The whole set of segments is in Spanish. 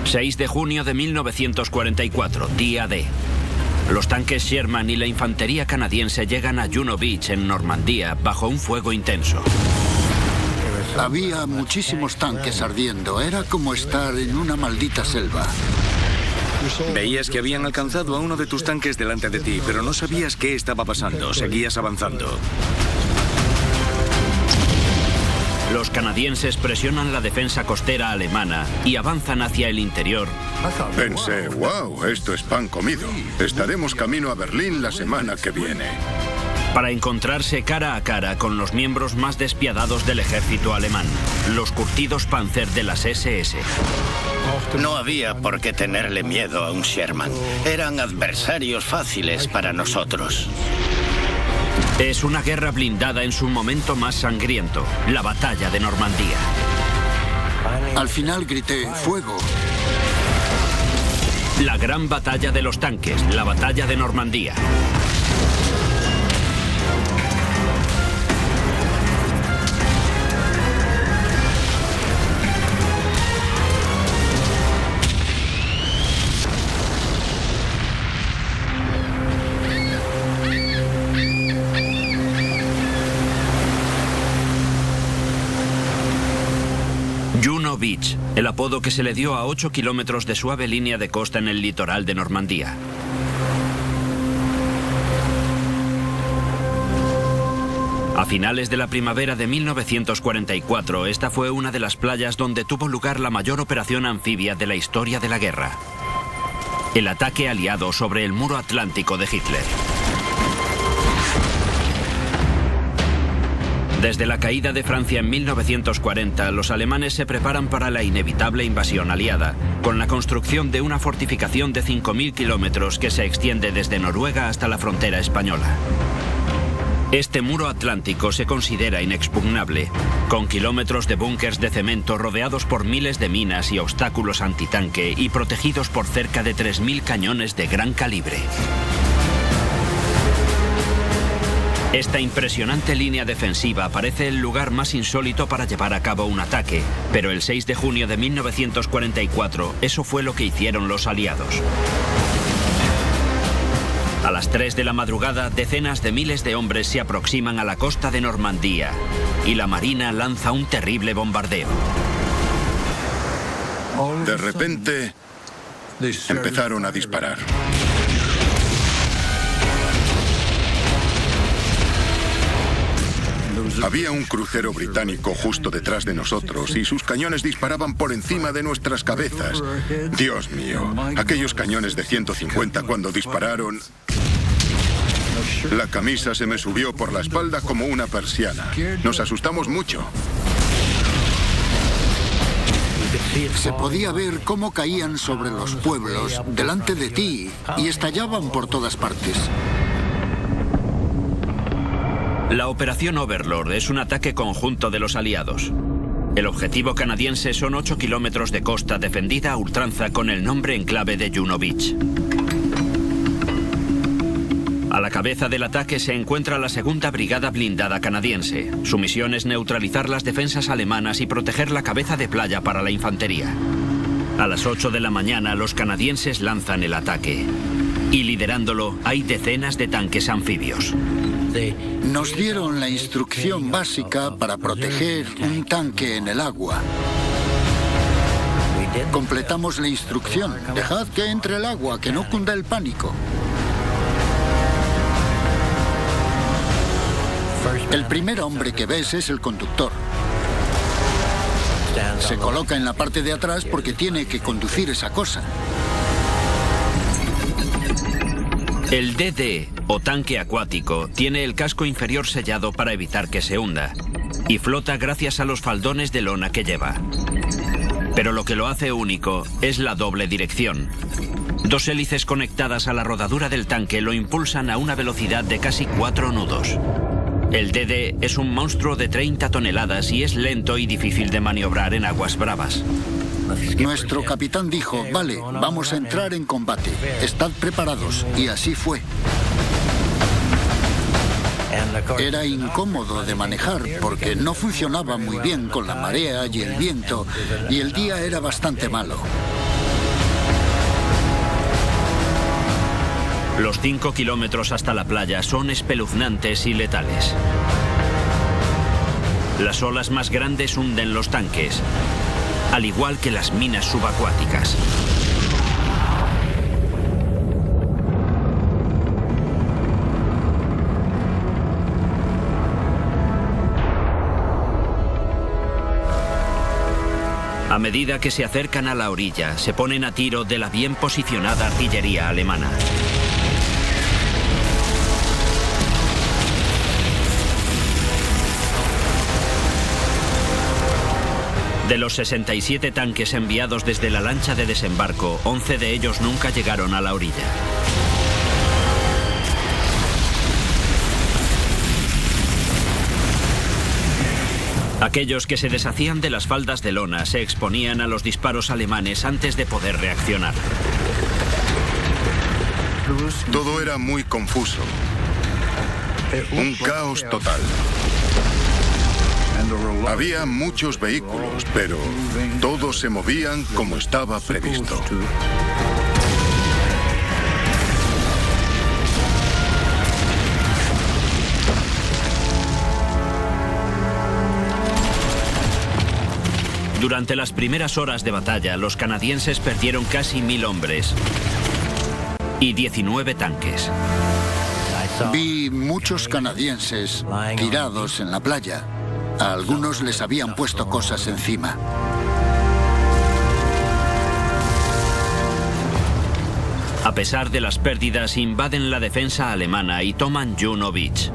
6 de junio de 1944, día D. Los tanques Sherman y la infantería canadiense llegan a Juno Beach, en Normandía, bajo un fuego intenso. Había muchísimos tanques ardiendo. Era como estar en una maldita selva. Veías que habían alcanzado a uno de tus tanques delante de ti, pero no sabías qué estaba pasando. Seguías avanzando. Los canadienses presionan la defensa costera alemana y avanzan hacia el interior. Pensé, wow, esto es pan comido. Estaremos camino a Berlín la semana que viene. Para encontrarse cara a cara con los miembros más despiadados del ejército alemán, los curtidos Panzer de las SS. No había por qué tenerle miedo a un Sherman. Eran adversarios fáciles para nosotros. Es una guerra blindada en su momento más sangriento, la batalla de Normandía. Al final grité, ¡fuego! La gran batalla de los tanques, la batalla de Normandía. Juno Beach, el apodo que se le dio a 8 kilómetros de suave línea de costa en el litoral de Normandía. A finales de la primavera de 1944, esta fue una de las playas donde tuvo lugar la mayor operación anfibia de la historia de la guerra. El ataque aliado sobre el muro atlántico de Hitler. Desde la caída de Francia en 1940, los alemanes se preparan para la inevitable invasión aliada, con la construcción de una fortificación de 5.000 kilómetros que se extiende desde Noruega hasta la frontera española. Este muro atlántico se considera inexpugnable, con kilómetros de búnkers de cemento rodeados por miles de minas y obstáculos antitanque y protegidos por cerca de 3.000 cañones de gran calibre. Esta impresionante línea defensiva parece el lugar más insólito para llevar a cabo un ataque, pero el 6 de junio de 1944 eso fue lo que hicieron los aliados. A las 3 de la madrugada, decenas de miles de hombres se aproximan a la costa de Normandía y la Marina lanza un terrible bombardeo. De repente, empezaron a disparar. Había un crucero británico justo detrás de nosotros y sus cañones disparaban por encima de nuestras cabezas. Dios mío, aquellos cañones de 150 cuando dispararon... La camisa se me subió por la espalda como una persiana. Nos asustamos mucho. Se podía ver cómo caían sobre los pueblos delante de ti y estallaban por todas partes. La Operación Overlord es un ataque conjunto de los aliados. El objetivo canadiense son 8 kilómetros de costa defendida a ultranza con el nombre en clave de Juno Beach. A la cabeza del ataque se encuentra la Segunda Brigada Blindada canadiense. Su misión es neutralizar las defensas alemanas y proteger la cabeza de playa para la infantería. A las 8 de la mañana los canadienses lanzan el ataque. Y liderándolo hay decenas de tanques anfibios. Nos dieron la instrucción básica para proteger un tanque en el agua. Completamos la instrucción. Dejad que entre el agua, que no cunda el pánico. El primer hombre que ves es el conductor. Se coloca en la parte de atrás porque tiene que conducir esa cosa. El DD, o tanque acuático, tiene el casco inferior sellado para evitar que se hunda y flota gracias a los faldones de lona que lleva. Pero lo que lo hace único es la doble dirección. 2 hélices conectadas a la rodadura del tanque lo impulsan a una velocidad de casi 4 nudos. El DD es un monstruo de 30 toneladas y es lento y difícil de maniobrar en aguas bravas. Nuestro capitán dijo, vale, vamos a entrar en combate. Estad preparados. Y así fue. Era incómodo de manejar porque no funcionaba muy bien con la marea y el viento, y el día era bastante malo. Los 5 kilómetros hasta la playa son espeluznantes y letales. Las olas más grandes hunden los tanques, al igual que las minas subacuáticas. A medida que se acercan a la orilla, se ponen a tiro de la bien posicionada artillería alemana. De los 67 tanques enviados desde la lancha de desembarco, 11 de ellos nunca llegaron a la orilla. Aquellos que se deshacían de las faldas de lona se exponían a los disparos alemanes antes de poder reaccionar. Todo era muy confuso. Un caos total. Había muchos vehículos, pero todos se movían como estaba previsto. Durante las primeras horas de batalla, los canadienses perdieron casi 1000 hombres y 19 tanques. Vi muchos canadienses tirados en la playa. A algunos les habían puesto cosas encima. A pesar de las pérdidas, invaden la defensa alemana y toman Juno Beach.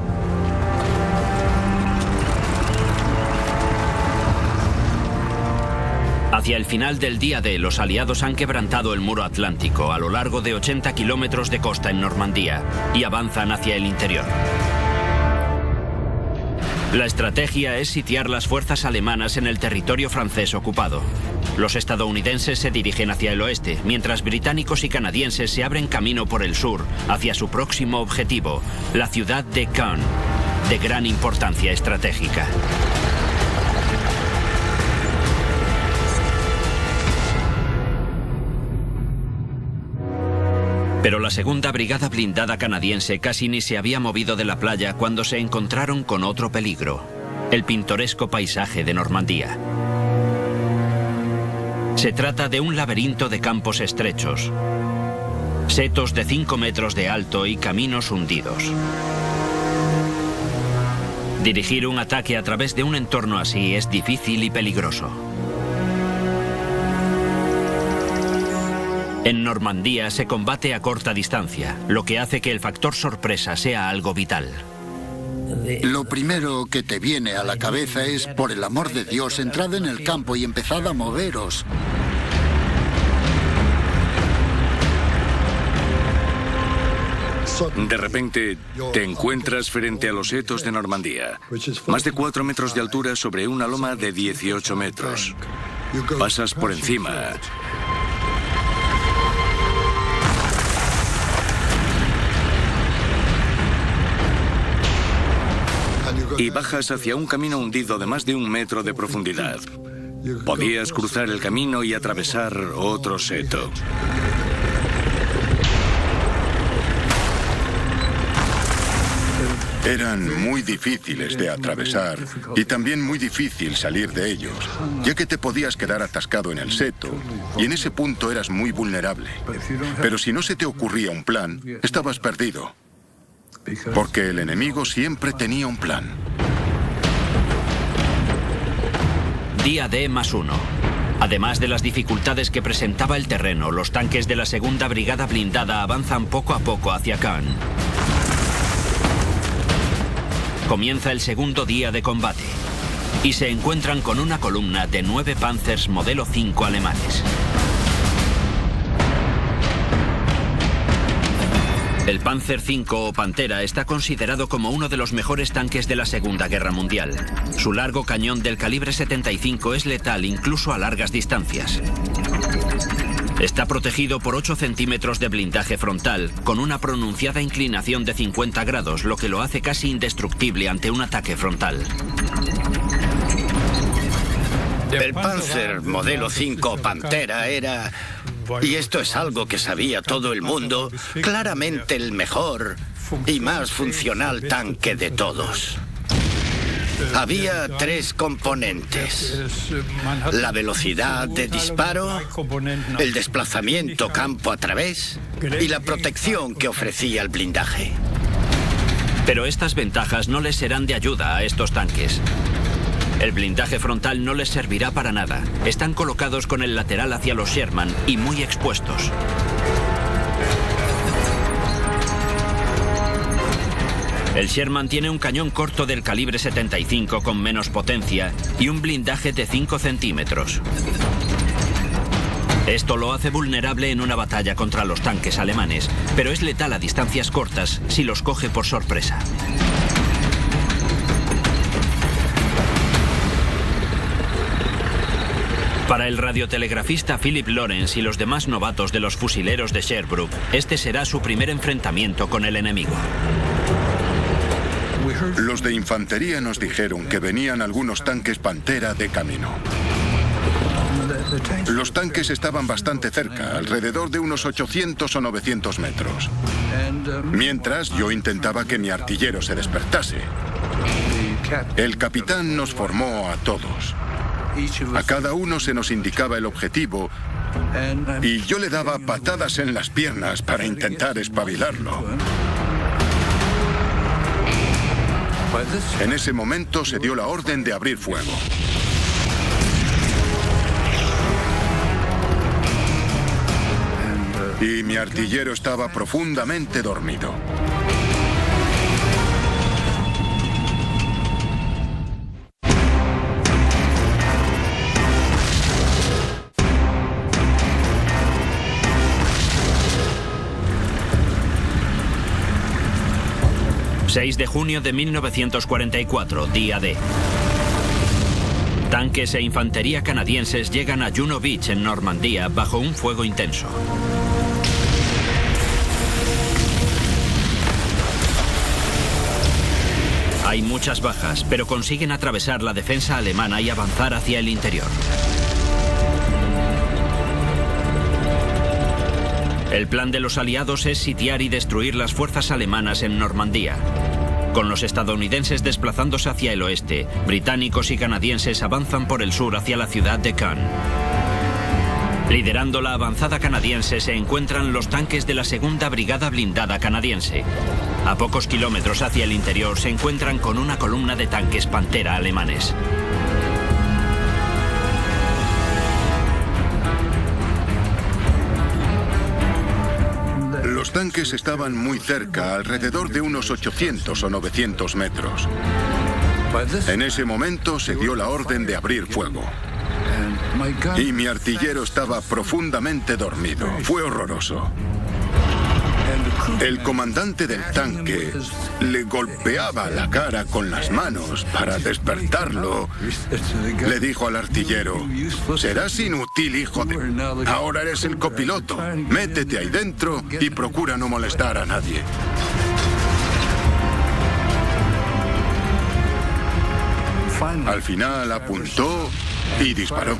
Hacia el final del día D, los aliados han quebrantado el muro atlántico a lo largo de 80 kilómetros de costa en Normandía y avanzan hacia el interior. La estrategia es sitiar las fuerzas alemanas en el territorio francés ocupado. Los estadounidenses se dirigen hacia el oeste, mientras británicos y canadienses se abren camino por el sur hacia su próximo objetivo, la ciudad de Caen, de gran importancia estratégica. Pero la segunda brigada blindada canadiense casi ni se había movido de la playa cuando se encontraron con otro peligro, el pintoresco paisaje de Normandía. Se trata de un laberinto de campos estrechos, setos de 5 metros de alto y caminos hundidos. Dirigir un ataque a través de un entorno así es difícil y peligroso. En Normandía se combate a corta distancia, lo que hace que el factor sorpresa sea algo vital. Lo primero que te viene a la cabeza es, por el amor de Dios, entrad en el campo y empezad a moveros. De repente, te encuentras frente a los setos de Normandía. Más de 4 metros de altura sobre una loma de 18 metros. Pasas por encima. Y bajas hacia un camino hundido de más de 1 metro de profundidad. Podías cruzar el camino y atravesar otro seto. Eran muy difíciles de atravesar y también muy difícil salir de ellos, ya que te podías quedar atascado en el seto y en ese punto eras muy vulnerable. Pero si no se te ocurría un plan, estabas perdido. Porque el enemigo siempre tenía un plan. Día D+1. Además de las dificultades que presentaba el terreno, los tanques de la segunda brigada blindada avanzan poco a poco hacia Caen. Comienza el segundo día de combate y se encuentran con una columna de 9 Panzers modelo 5 alemanes. El Panzer V o Pantera está considerado como uno de los mejores tanques de la Segunda Guerra Mundial. Su largo cañón del calibre 75 es letal incluso a largas distancias. Está protegido por 8 centímetros de blindaje frontal, con una pronunciada inclinación de 50 grados, lo que lo hace casi indestructible ante un ataque frontal. El Panzer modelo 5 Pantera era y esto es algo que sabía todo el mundo, claramente el mejor y más funcional tanque de todos. Había 3 componentes: la velocidad de disparo, el desplazamiento campo a través y la protección que ofrecía el blindaje. Pero estas ventajas no les serán de ayuda a estos tanques. El blindaje frontal no les servirá para nada. Están colocados con el lateral hacia los Sherman y muy expuestos. El Sherman tiene un cañón corto del calibre 75 con menos potencia y un blindaje de 5 centímetros. Esto lo hace vulnerable en una batalla contra los tanques alemanes, pero es letal a distancias cortas si los coge por sorpresa. Para el radiotelegrafista Philip Lawrence y los demás novatos de los fusileros de Sherbrooke, este será su primer enfrentamiento con el enemigo. Los de infantería nos dijeron que venían algunos tanques Pantera de camino. Los tanques estaban bastante cerca, alrededor de unos 800 o 900 metros. Mientras yo intentaba que mi artillero se despertase. El capitán nos formó a todos. A cada uno se nos indicaba el objetivo y yo le daba patadas en las piernas para intentar espabilarlo. En ese momento se dio la orden de abrir fuego. Y mi artillero estaba profundamente dormido. ...6 de junio de 1944, día D. Tanques e infantería canadienses llegan a Juno Beach, en Normandía, bajo un fuego intenso. Hay muchas bajas, pero consiguen atravesar la defensa alemana y avanzar hacia el interior. El plan de los aliados es sitiar y destruir las fuerzas alemanas en Normandía. Con los estadounidenses desplazándose hacia el oeste, británicos y canadienses avanzan por el sur hacia la ciudad de Caen. Liderando la avanzada canadiense se encuentran los tanques de la Segunda Brigada Blindada canadiense. A pocos kilómetros hacia el interior se encuentran con una columna de tanques Pantera alemanes. Los tanques estaban muy cerca, alrededor de unos 800 o 900 metros. En ese momento se dio la orden de abrir fuego. Y mi artillero estaba profundamente dormido. Fue horroroso. El comandante del tanque le golpeaba la cara con las manos para despertarlo. Le dijo al artillero: serás inútil, hijo de... Ahora eres el copiloto. Métete ahí dentro y procura no molestar a nadie. Al final apuntó y disparó.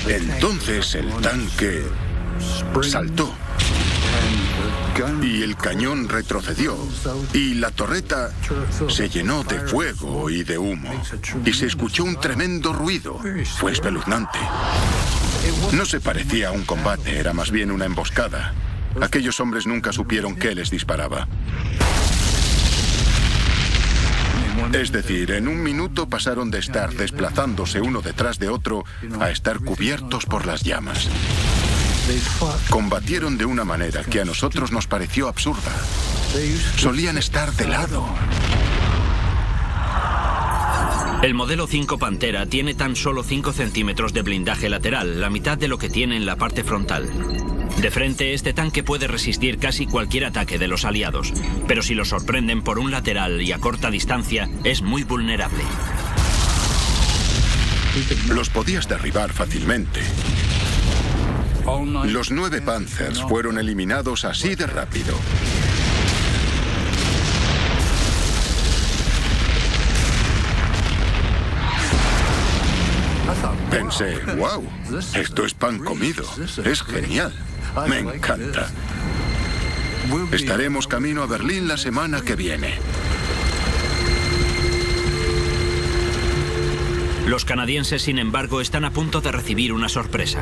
Entonces el tanque saltó y el cañón retrocedió y la torreta se llenó de fuego y de humo y se escuchó un tremendo ruido. Fue espeluznante. No se parecía a un combate, era más bien una emboscada. Aquellos hombres nunca supieron qué les disparaba. Es decir, en un minuto pasaron de estar desplazándose uno detrás de otro a estar cubiertos por las llamas. Combatieron de una manera que a nosotros nos pareció absurda. Solían estar de lado. El modelo 5 Pantera tiene tan solo 5 centímetros de blindaje lateral, la mitad de lo que tiene en la parte frontal. De frente, este tanque puede resistir casi cualquier ataque de los aliados, pero si lo sorprenden por un lateral y a corta distancia, es muy vulnerable. Los podías derribar fácilmente. Los 9 Panzers fueron eliminados así de rápido. Pensé, wow, esto es pan comido. Es genial. Me encanta. Estaremos camino a Berlín la semana que viene. Los canadienses, sin embargo, están a punto de recibir una sorpresa.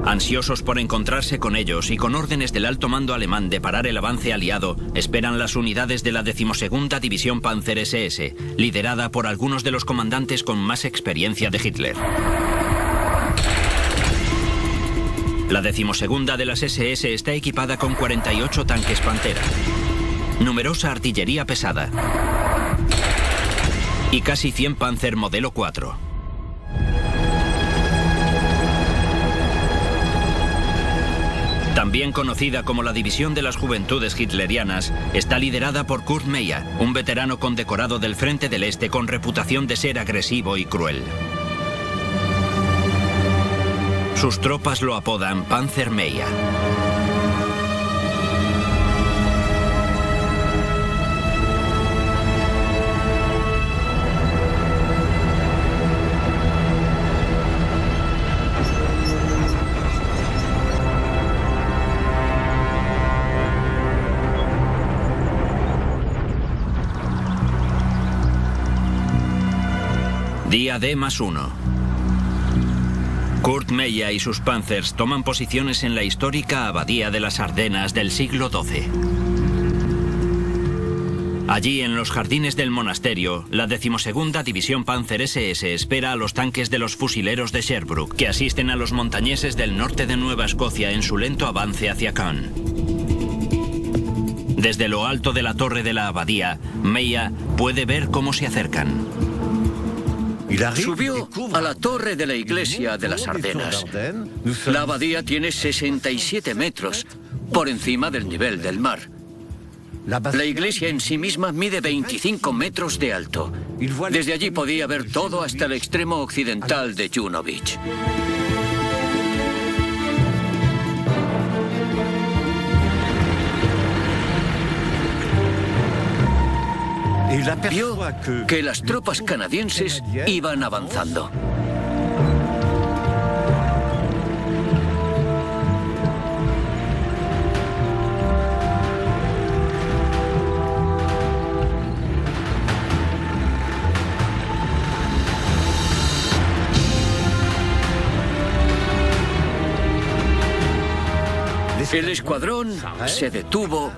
Ansiosos por encontrarse con ellos y con órdenes del alto mando alemán de parar el avance aliado, esperan las unidades de la 12ª División Panzer SS, liderada por algunos de los comandantes con más experiencia de Hitler. La 12ª de las SS está equipada con 48 tanques Pantera, numerosa artillería pesada y casi 100 Panzer modelo 4. También conocida como la División de las Juventudes Hitlerianas, está liderada por Kurt Meyer, un veterano condecorado del Frente del Este con reputación de ser agresivo y cruel. Sus tropas lo apodan Panzer Meyer. Día D+1. Kurt Meyer y sus panzers toman posiciones en la histórica abadía de las Ardenas del siglo XII. Allí, en los jardines del monasterio, la 12ª División Panzer SS espera a los tanques de los fusileros de Sherbrooke, que asisten a los montañeses del norte de Nueva Escocia en su lento avance hacia Caen. Desde lo alto de la torre de la abadía, Meyer puede ver cómo se acercan. Subió a la torre de la iglesia de las Ardenas. La abadía tiene 67 metros por encima del nivel del mar. La iglesia en sí misma mide 25 metros de alto. Desde allí podía ver todo hasta el extremo occidental de Juno Beach. Vio que las tropas canadienses iban avanzando. El escuadrón se detuvo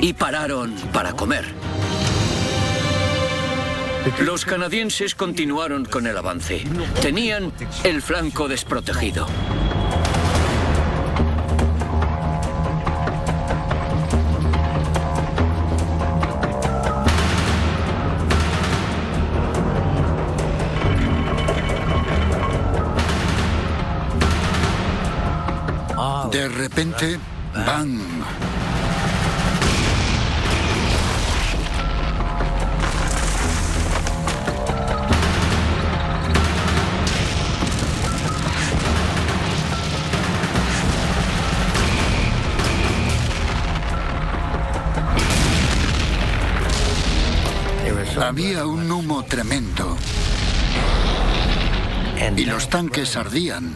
y pararon para comer. Los canadienses continuaron con el avance. Tenían el flanco desprotegido. De repente, ¡bang! Había un humo tremendo y los tanques ardían.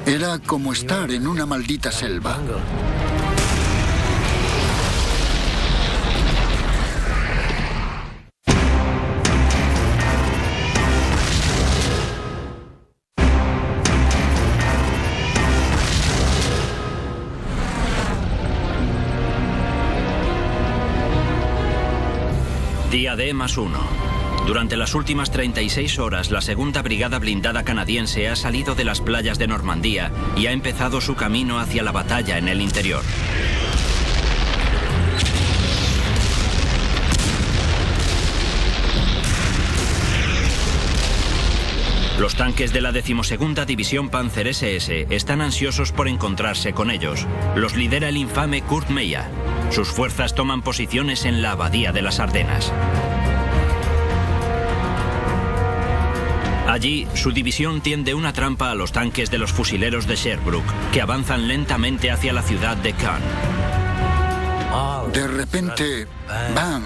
Era como estar en una maldita selva. Día D+1. Durante las últimas 36 horas, la 2ª Brigada Blindada Canadiense ha salido de las playas de Normandía y ha empezado su camino hacia la batalla en el interior. Los tanques de la 12ª División Panzer SS están ansiosos por encontrarse con ellos. Los lidera el infame Kurt Meyer. Sus fuerzas toman posiciones en la abadía de las Ardenas. Allí, su división tiende una trampa a los tanques de los fusileros de Sherbrooke, que avanzan lentamente hacia la ciudad de Caen. De repente, ¡bang!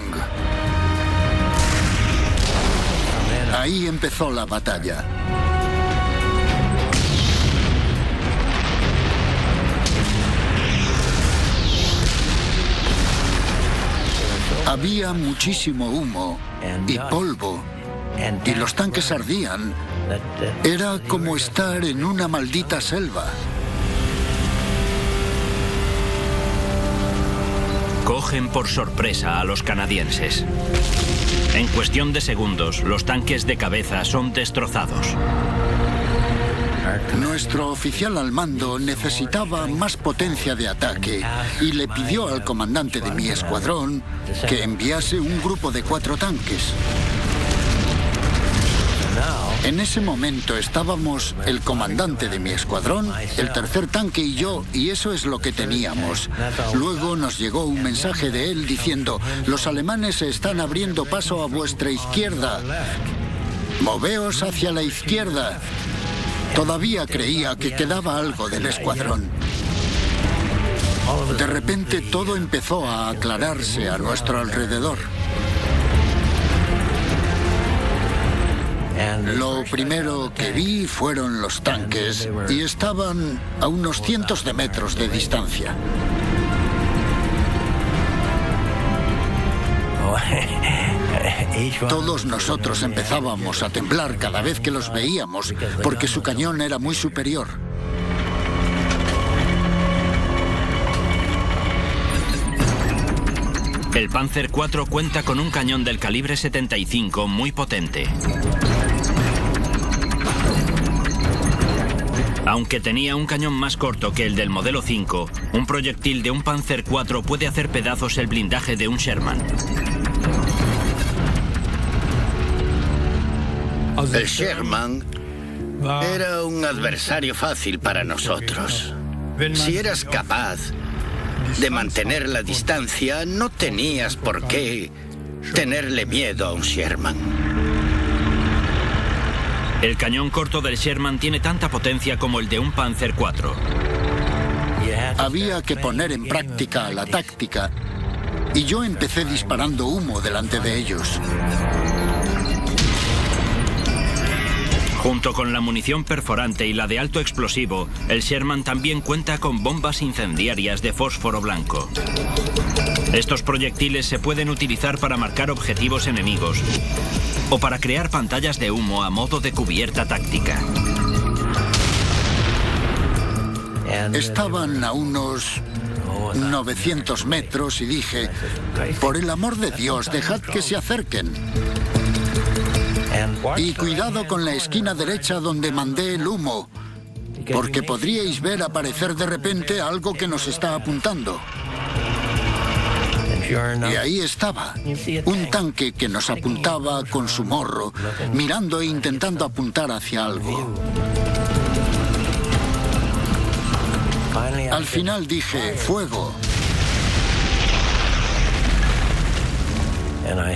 Ahí empezó la batalla. Había muchísimo humo y polvo, y los tanques ardían. Era como estar en una maldita selva. Cogen por sorpresa a los canadienses. En cuestión de segundos, los tanques de cabeza son destrozados. Nuestro oficial al mando necesitaba más potencia de ataque y le pidió al comandante de mi escuadrón que enviase un grupo de 4 tanques. En ese momento estábamos el comandante de mi escuadrón, el tercer tanque y yo, y eso es lo que teníamos. Luego nos llegó un mensaje de él diciendo: los alemanes se están abriendo paso a vuestra izquierda. Moveos hacia la izquierda. Todavía creía que quedaba algo del escuadrón. De repente todo empezó a aclararse a nuestro alrededor. Lo primero que vi fueron los tanques y estaban a unos cientos de metros de distancia. Todos nosotros empezábamos a temblar cada vez que los veíamos, porque su cañón era muy superior. El Panzer IV cuenta con un cañón del calibre 75 muy potente. Aunque tenía un cañón más corto que el del modelo 5, un proyectil de un Panzer IV puede hacer pedazos el blindaje de un Sherman. El Sherman era un adversario fácil para nosotros. Si eras capaz de mantener la distancia, no tenías por qué tenerle miedo a un Sherman. El cañón corto del Sherman tiene tanta potencia como el de un Panzer IV. Había que poner en práctica la táctica, y yo empecé disparando humo delante de ellos. Junto con la munición perforante y la de alto explosivo, el Sherman también cuenta con bombas incendiarias de fósforo blanco. Estos proyectiles se pueden utilizar para marcar objetivos enemigos o para crear pantallas de humo a modo de cubierta táctica. Estaban a unos 900 metros y dije: por el amor de Dios, dejad que se acerquen. Y cuidado con la esquina derecha donde mandé el humo, porque podríais ver aparecer de repente algo que nos está apuntando. Y ahí estaba, un tanque que nos apuntaba con su morro, mirando e intentando apuntar hacia algo. Al final dije: fuego.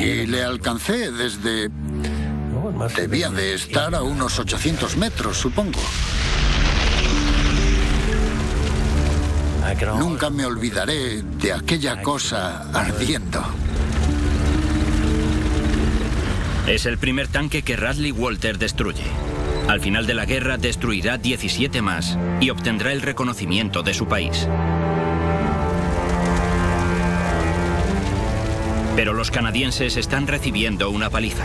Y le alcancé desde... Debía de estar a unos 800 metros, supongo. Nunca me olvidaré de aquella cosa ardiendo. Es el primer tanque que Radley Walter destruye. Al final de la guerra destruirá 17 más y obtendrá el reconocimiento de su país. Pero los canadienses están recibiendo una paliza.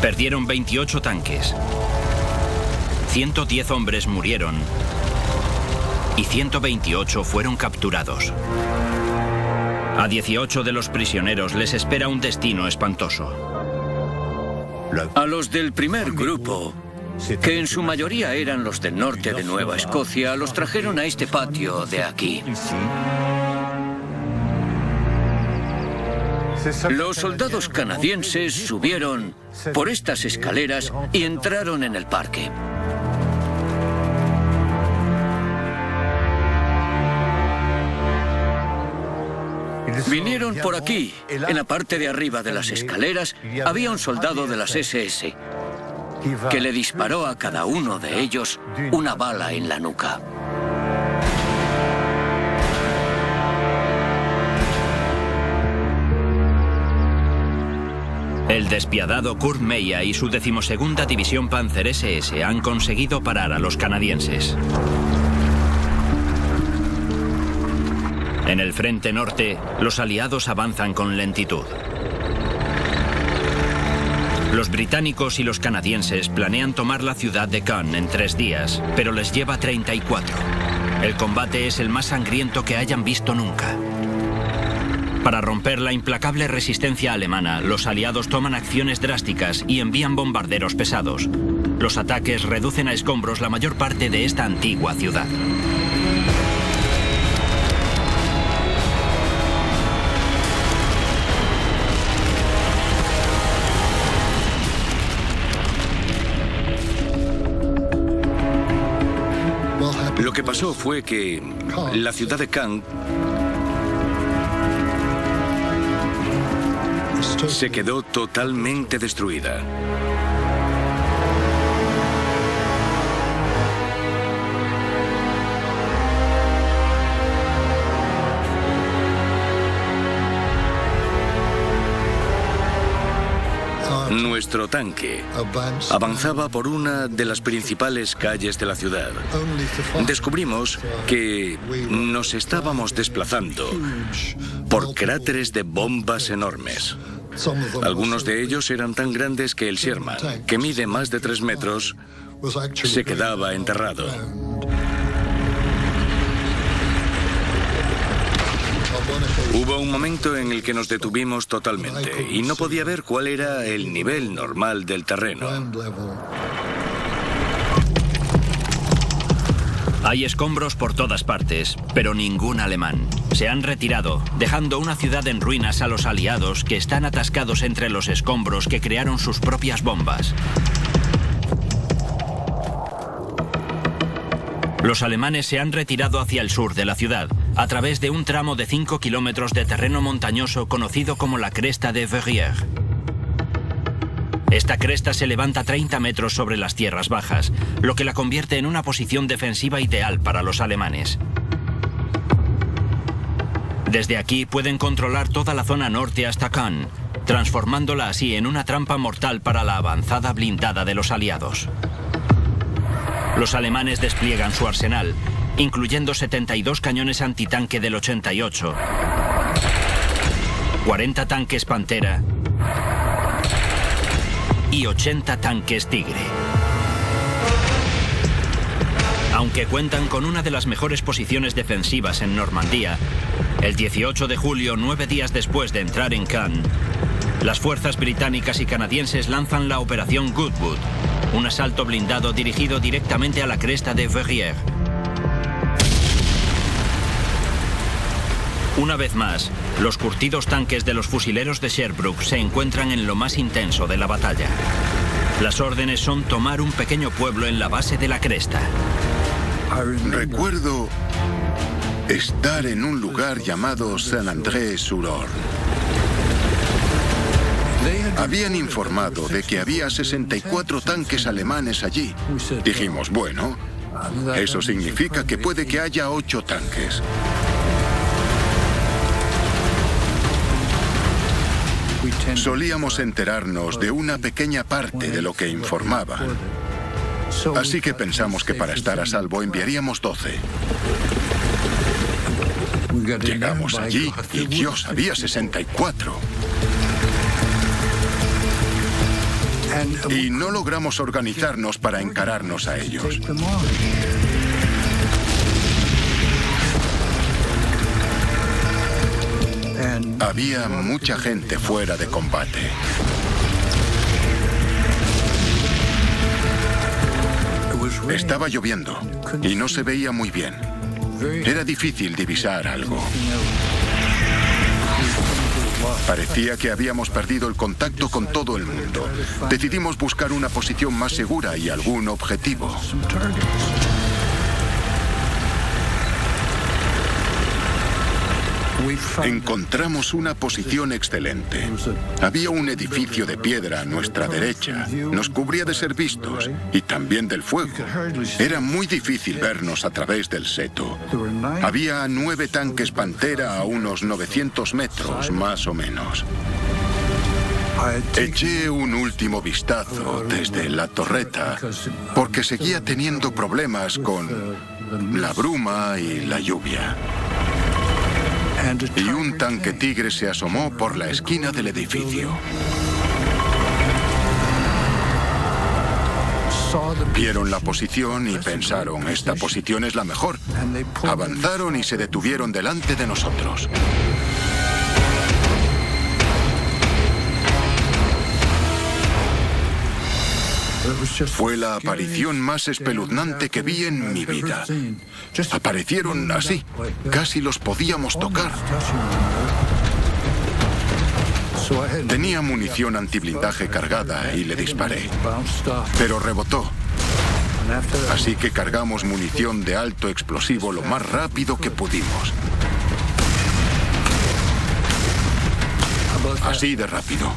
Perdieron 28 tanques. 110 hombres murieron y 128 fueron capturados. A 18 de los prisioneros les espera un destino espantoso. A los del primer grupo, que en su mayoría eran los del norte de Nueva Escocia, los trajeron a este patio de aquí. Los soldados canadienses subieron por estas escaleras y entraron en el parque. Vinieron por aquí. En la parte de arriba de las escaleras había un soldado de las SS que le disparó a cada uno de ellos una bala en la nuca. El despiadado Kurt Meyer y su 12ª División Panzer SS han conseguido parar a los canadienses. En el frente norte, los aliados avanzan con lentitud. Los británicos y los canadienses planean tomar la ciudad de Caen en 3 días, pero les lleva 34. El combate es el más sangriento que hayan visto nunca. Para romper la implacable resistencia alemana, los aliados toman acciones drásticas y envían bombarderos pesados. Los ataques reducen a escombros la mayor parte de esta antigua ciudad. Lo que pasó fue que la ciudad de Caen se quedó totalmente destruida. Nuestro tanque avanzaba por una de las principales calles de la ciudad. Descubrimos que nos estábamos desplazando por cráteres de bombas enormes. Algunos de ellos eran tan grandes que el Sherman, que mide más de 3 metros, se quedaba enterrado. Hubo un momento en el que nos detuvimos totalmente y no podía ver cuál era el nivel normal del terreno. Hay escombros por todas partes, pero ningún alemán. Se han retirado, dejando una ciudad en ruinas a los aliados que están atascados entre los escombros que crearon sus propias bombas. Los alemanes se han retirado hacia el sur de la ciudad, a través de un tramo de 5 kilómetros de terreno montañoso conocido como la cresta de Verrières. Esta cresta se levanta 30 metros sobre las tierras bajas, lo que la convierte en una posición defensiva ideal para los alemanes. Desde aquí pueden controlar toda la zona norte hasta Caen, transformándola así en una trampa mortal para la avanzada blindada de los aliados. Los alemanes despliegan su arsenal, incluyendo 72 cañones antitanque del 88, 40 tanques Pantera y 80 tanques Tigre. Aunque cuentan con una de las mejores posiciones defensivas en Normandía, el 18 de julio, 9 días después de entrar en Caen, las fuerzas británicas y canadienses lanzan la Operación Goodwood, un asalto blindado dirigido directamente a la cresta de Verrières. Una vez más, los curtidos tanques de los fusileros de Sherbrooke se encuentran en lo más intenso de la batalla. Las órdenes son tomar un pequeño pueblo en la base de la cresta. Recuerdo estar en un lugar llamado Saint-André-sur-Orne. Habían informado de que había 64 tanques alemanes allí. Dijimos, bueno, eso significa que puede que haya 8 tanques. Solíamos enterarnos de una pequeña parte de lo que informaban. Así que pensamos que para estar a salvo enviaríamos 12. Llegamos allí y Dios, había 64. Y no logramos organizarnos para encararnos a ellos. Había mucha gente fuera de combate. Estaba lloviendo y no se veía muy bien. Era difícil divisar algo. Parecía que habíamos perdido el contacto con todo el mundo. Decidimos buscar una posición más segura y algún objetivo. Encontramos una posición excelente. Había un edificio de piedra a nuestra derecha. Nos cubría de ser vistos y también del fuego. Era muy difícil vernos a través del seto. Había 9 tanques Pantera a unos 900 metros, más o menos. Eché un último vistazo desde la torreta porque seguía teniendo problemas con la bruma y la lluvia. Y un tanque Tigre se asomó por la esquina del edificio. Vieron la posición y pensaron, esta posición es la mejor. Avanzaron y se detuvieron delante de nosotros. Fue la aparición más espeluznante que vi en mi vida. Aparecieron así, casi los podíamos tocar. Tenía munición antiblindaje cargada y le disparé, pero rebotó. Así que cargamos munición de alto explosivo lo más rápido que pudimos. Así de rápido.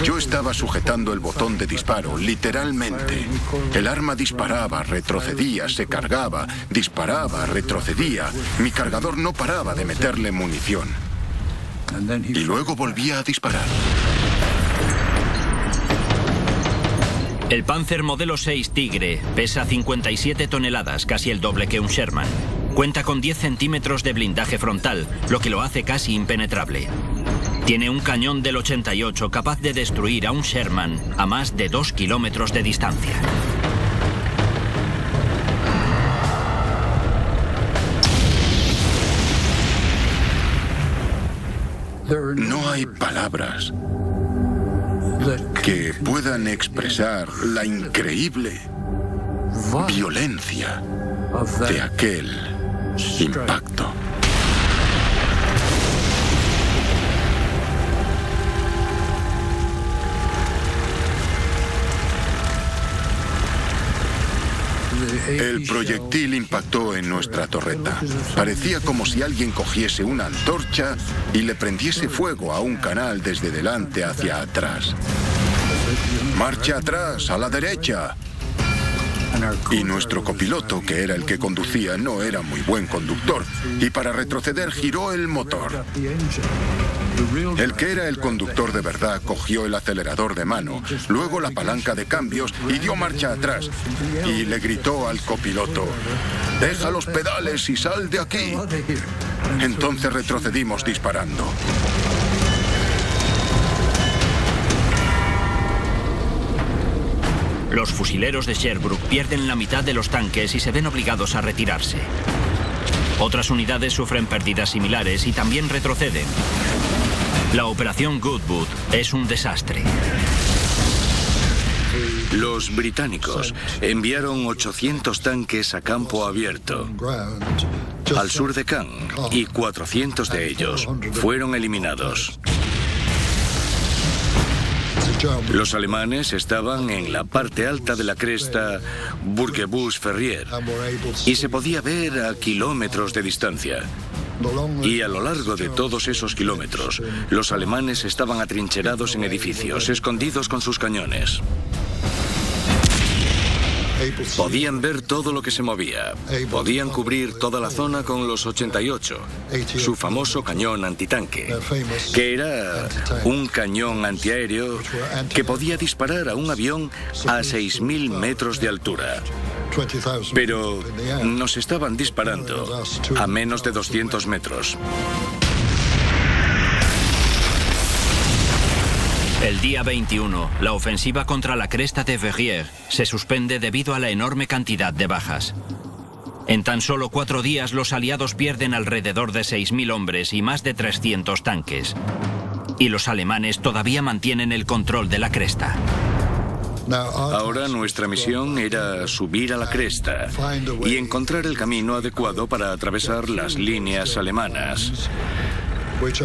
Yo estaba sujetando el botón de disparo, literalmente. El arma disparaba, retrocedía, se cargaba, disparaba, retrocedía. Mi cargador no paraba de meterle munición. Y luego volvía a disparar. El Panzer modelo 6 Tigre pesa 57 toneladas, casi el doble que un Sherman. Cuenta con 10 centímetros de blindaje frontal, lo que lo hace casi impenetrable. Tiene un cañón del 88 capaz de destruir a un Sherman a más de 2 kilómetros de distancia. No hay palabras que puedan expresar la increíble violencia de aquel impacto. El proyectil impactó en nuestra torreta. Parecía como si alguien cogiese una antorcha y le prendiese fuego a un canal desde delante hacia atrás. ¡Marcha atrás, a la derecha! Y nuestro copiloto, que era el que conducía, no era muy buen conductor, y para retroceder giró el motor. El que era el conductor de verdad cogió el acelerador de mano, luego la palanca de cambios y dio marcha atrás. Y le gritó al copiloto, «Deja los pedales y sal de aquí». Entonces retrocedimos disparando. Los fusileros de Sherbrooke pierden la mitad de los tanques y se ven obligados a retirarse. Otras unidades sufren pérdidas similares y también retroceden. La operación Goodwood es un desastre. Los británicos enviaron 800 tanques a campo abierto al sur de Caen y 400 de ellos fueron eliminados. Los alemanes estaban en la parte alta de la cresta Bourgebus-Ferrier y se podía ver a kilómetros de distancia. Y a lo largo de todos esos kilómetros, los alemanes estaban atrincherados en edificios, escondidos con sus cañones. Podían ver todo lo que se movía. Podían cubrir toda la zona con los 88, su famoso cañón antitanque, que era un cañón antiaéreo que podía disparar a un avión a 6.000 metros de altura. Pero nos estaban disparando a menos de 200 metros. El día 21, la ofensiva contra la cresta de Verrières se suspende debido a la enorme cantidad de bajas. En tan solo 4 días, los aliados pierden alrededor de 6.000 hombres y más de 300 tanques. Y los alemanes todavía mantienen el control de la cresta. Ahora nuestra misión era subir a la cresta y encontrar el camino adecuado para atravesar las líneas alemanas,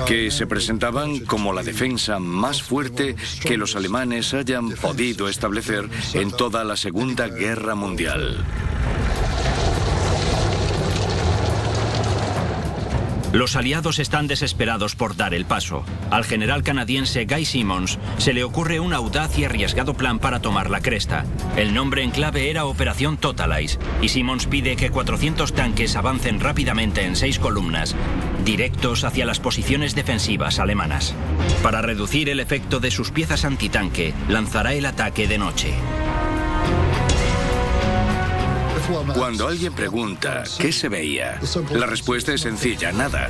que se presentaban como la defensa más fuerte que los alemanes hayan podido establecer en toda la Segunda Guerra Mundial. Los aliados están desesperados por dar el paso. Al general canadiense Guy Simonds se le ocurre un audaz y arriesgado plan para tomar la cresta. El nombre en clave era Operación Totalize, y Simonds pide que 400 tanques avancen rápidamente en 6 columnas, directos hacia las posiciones defensivas alemanas. Para reducir el efecto de sus piezas antitanque, lanzará el ataque de noche. Cuando alguien pregunta ¿qué se veía?, la respuesta es sencilla: nada.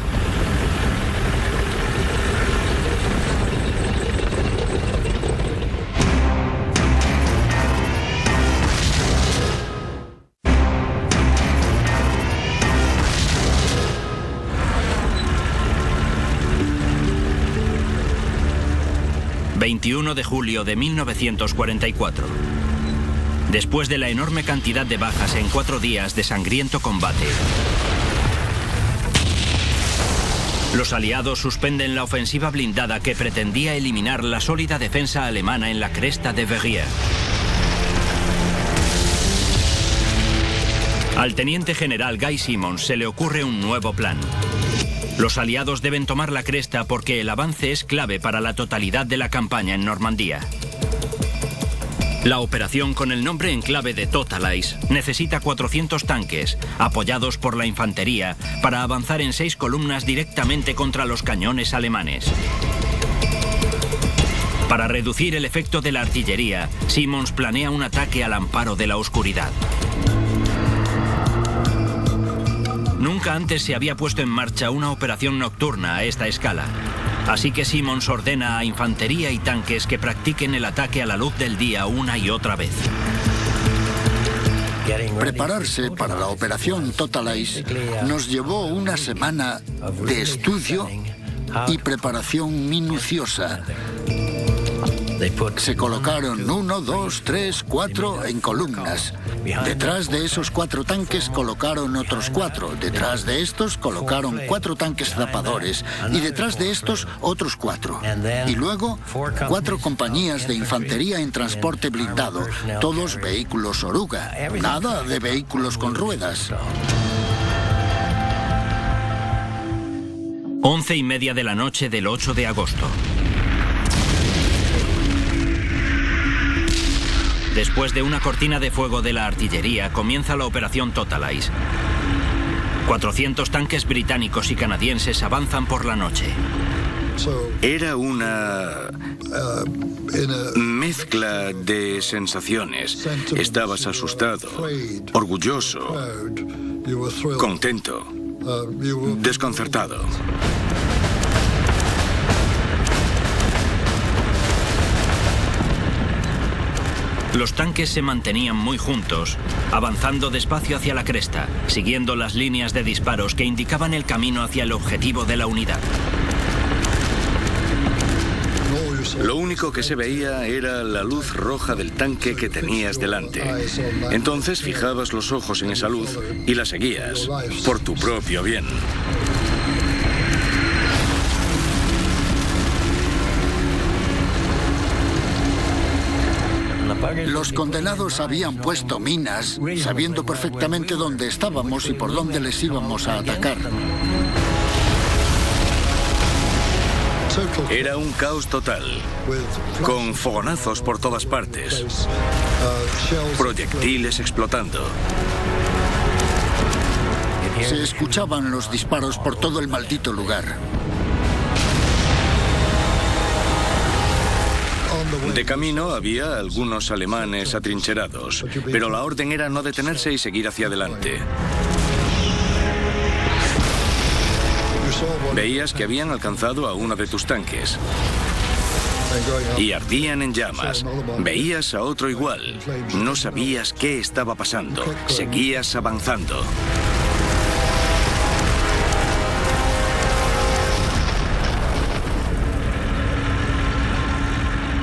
...21 de julio de 1944... Después de la enorme cantidad de bajas en 4 días de sangriento combate, los aliados suspenden la ofensiva blindada que pretendía eliminar la sólida defensa alemana en la cresta de Verrières. Al teniente general Guy Simonds se le ocurre un nuevo plan. Los aliados deben tomar la cresta porque el avance es clave para la totalidad de la campaña en Normandía. La operación, con el nombre en clave de Totalize, necesita 400 tanques, apoyados por la infantería, para avanzar en 6 columnas directamente contra los cañones alemanes. Para reducir el efecto de la artillería, Simonds planea un ataque al amparo de la oscuridad. Nunca antes se había puesto en marcha una operación nocturna a esta escala. Así que Simonds ordena a infantería y tanques que practiquen el ataque a la luz del día una y otra vez. Prepararse para la operación Totalize nos llevó una semana de estudio y preparación minuciosa. Se colocaron 1, 2, 3, 4 en columnas. Detrás de esos 4 tanques colocaron otros 4. Detrás de estos colocaron 4 tanques zapadores. Y detrás de estos otros 4. Y luego 4 compañías de infantería en transporte blindado. Todos vehículos oruga. Nada de vehículos con ruedas. 11:30 de la noche del 8 de agosto. Después de una cortina de fuego de la artillería, comienza la operación Totalize. 400 tanques británicos y canadienses avanzan por la noche. Era una mezcla de sensaciones. Estabas asustado, orgulloso, contento, desconcertado. Los tanques se mantenían muy juntos, avanzando despacio hacia la cresta, siguiendo las líneas de disparos que indicaban el camino hacia el objetivo de la unidad. Lo único que se veía era la luz roja del tanque que tenías delante. Entonces fijabas los ojos en esa luz y la seguías, por tu propio bien. Los condenados habían puesto minas, sabiendo perfectamente dónde estábamos y por dónde les íbamos a atacar. Era un caos total, con fogonazos por todas partes, proyectiles explotando. Se escuchaban los disparos por todo el maldito lugar. De camino había algunos alemanes atrincherados, pero la orden era no detenerse y seguir hacia adelante. Veías que habían alcanzado a uno de tus tanques y ardían en llamas. Veías a otro igual. No sabías qué estaba pasando. Seguías avanzando.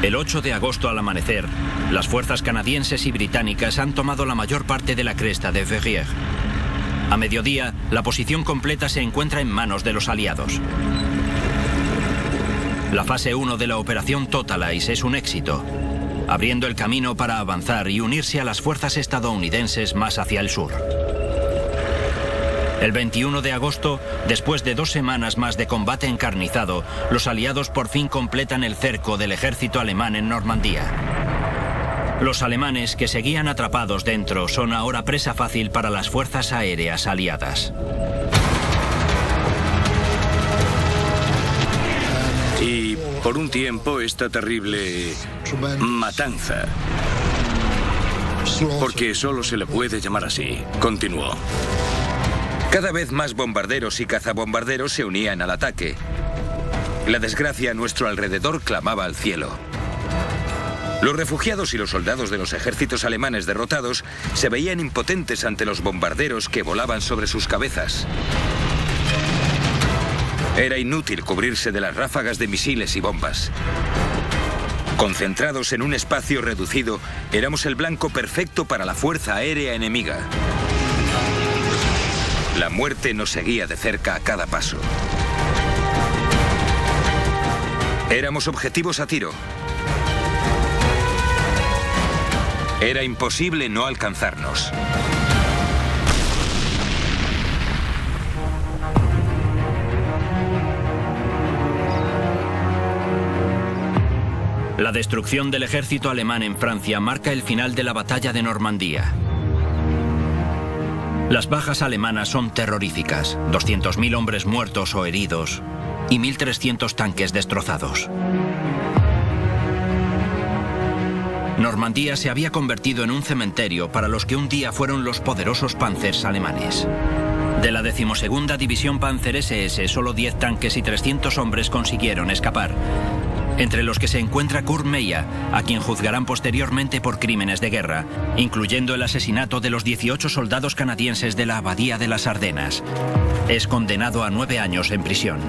El 8 de agosto al amanecer, las fuerzas canadienses y británicas han tomado la mayor parte de la cresta de Verrières. A mediodía, la posición completa se encuentra en manos de los aliados. La fase 1 de la operación Totalize es un éxito, abriendo el camino para avanzar y unirse a las fuerzas estadounidenses más hacia el sur. El 21 de agosto, después de 2 semanas más de combate encarnizado, los aliados por fin completan el cerco del ejército alemán en Normandía. Los alemanes, que seguían atrapados dentro, son ahora presa fácil para las fuerzas aéreas aliadas. Y por un tiempo esta terrible matanza, porque solo se le puede llamar así, continuó. Cada vez más bombarderos y cazabombarderos se unían al ataque. La desgracia a nuestro alrededor clamaba al cielo. Los refugiados y los soldados de los ejércitos alemanes derrotados se veían impotentes ante los bombarderos que volaban sobre sus cabezas. Era inútil cubrirse de las ráfagas de misiles y bombas. Concentrados en un espacio reducido, éramos el blanco perfecto para la fuerza aérea enemiga. La muerte nos seguía de cerca a cada paso. Éramos objetivos a tiro. Era imposible no alcanzarnos. La destrucción del ejército alemán en Francia marca el final de la batalla de Normandía. Las bajas alemanas son terroríficas: 200.000 hombres muertos o heridos y 1.300 tanques destrozados. Normandía se había convertido en un cementerio para los que un día fueron los poderosos Panzers alemanes. De la 12ª División Panzer SS, solo 10 tanques y 300 hombres consiguieron escapar, entre los que se encuentra Kurt Meyer, a quien juzgarán posteriormente por crímenes de guerra, incluyendo el asesinato de los 18 soldados canadienses de la Abadía de las Ardenas. Es condenado a 9 años en prisión.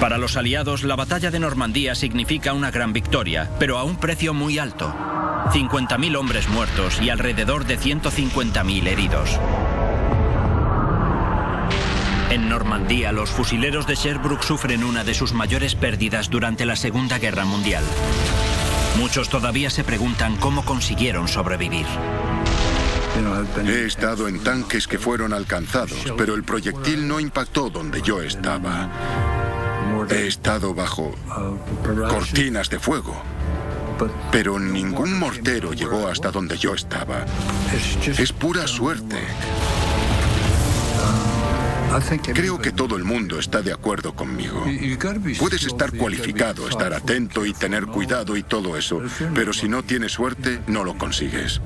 Para los aliados, la batalla de Normandía significa una gran victoria, pero a un precio muy alto: 50.000 hombres muertos y alrededor de 150.000 heridos. En Normandía, los fusileros de Sherbrooke sufren una de sus mayores pérdidas durante la Segunda Guerra Mundial. Muchos todavía se preguntan cómo consiguieron sobrevivir. He estado en tanques que fueron alcanzados, pero el proyectil no impactó donde yo estaba. He estado bajo cortinas de fuego, pero ningún mortero llegó hasta donde yo estaba. Es pura suerte. Creo que todo el mundo está de acuerdo conmigo. Puedes estar cualificado, estar atento y tener cuidado y todo eso, pero si no tienes suerte, no lo consigues.